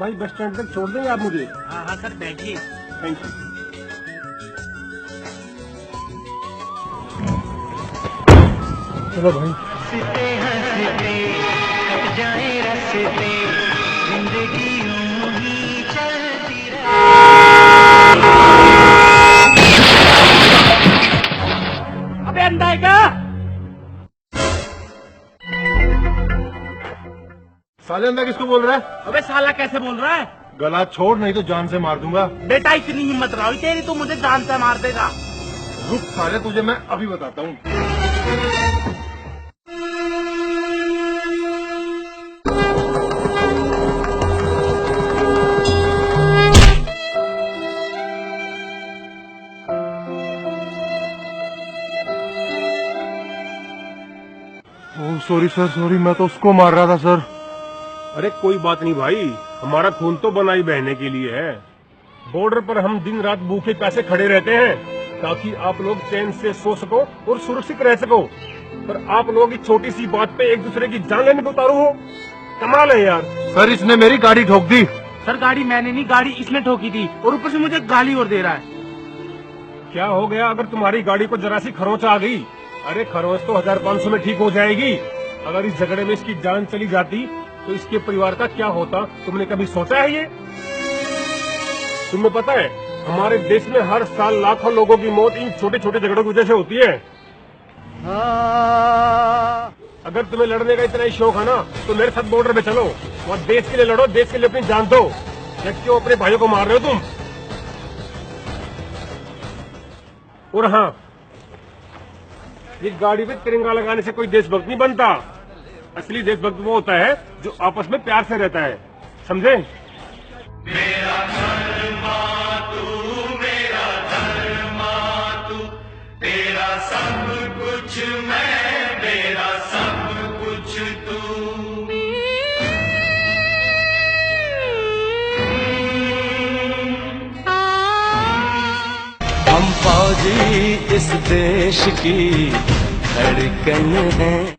भाई bus stand तक छोड़ देंगे आप मुझे? हाँ हाँ सर, बैठिए। Thank you. चलो भाई। हंसते हंसते कट जाए रस्ते, जिंदगी यूं ही चलती रहे। अबे अंधा है क्या? साले अंदर किसको बोल रहा है? अबे साला कैसे बोल रहा है? गला छोड़ नहीं तो जान से मार दूंगा। बेटा इतनी हिम्मत रहा तेरी, तो मुझे जान से मार देगा। रुक साले, तुझे मैं अभी बताता हूँ। ओह सॉरी सर, सॉरी, मैं तो उसको मार रहा था सर। अरे कोई बात नहीं भाई, हमारा खून तो बनाई बहने के लिए है। बॉर्डर पर हम दिन रात भूखे प्यासे खड़े रहते हैं ताकि आप लोग चैन से सो सको और सुरक्षित रह सको, पर आप लोग इस छोटी सी बात पे एक दूसरे की जान लेने को उतारू हो। कमाल है यार। सर इसने मेरी गाड़ी ठोक दी। सर गाड़ी मैंने नहीं, गाड़ी इसने ठोकी थी, और ऊपर से मुझे गाली और दे रहा है। क्या हो गया अगर तुम्हारी गाड़ी को जरा सी खरोंच आ गई? अरे खरोंच तो 1500 में ठीक हो जाएगी। अगर इस झगड़े में इसकी जान चली जाती तो इसके परिवार का क्या होता? तुमने कभी सोचा है ये? तुम्हें पता है हमारे देश में हर साल लाखों लोगों की मौत इन छोटे छोटे झगड़ों की वजह से होती है। अगर तुम्हें लड़ने का इतना ही शौक है ना तो मेरे साथ बॉर्डर पे चलो, वहाँ देश के लिए लड़ो, देश के लिए अपनी जान दो। या क्यों अपने भाइयों को मार रहे हो तुम? और हाँ, ये गाड़ी पे तिरंगा लगाने से कोई देशभक्त नहीं बनता। असली देशभक्त वो होता है जो आपस में प्यार से रहता है, समझे? मेरा धर्मा तू, तेरा सब कुछ मैं, मेरा सब कुछ तू। हम फौजी इस देश की धड़कन हैं।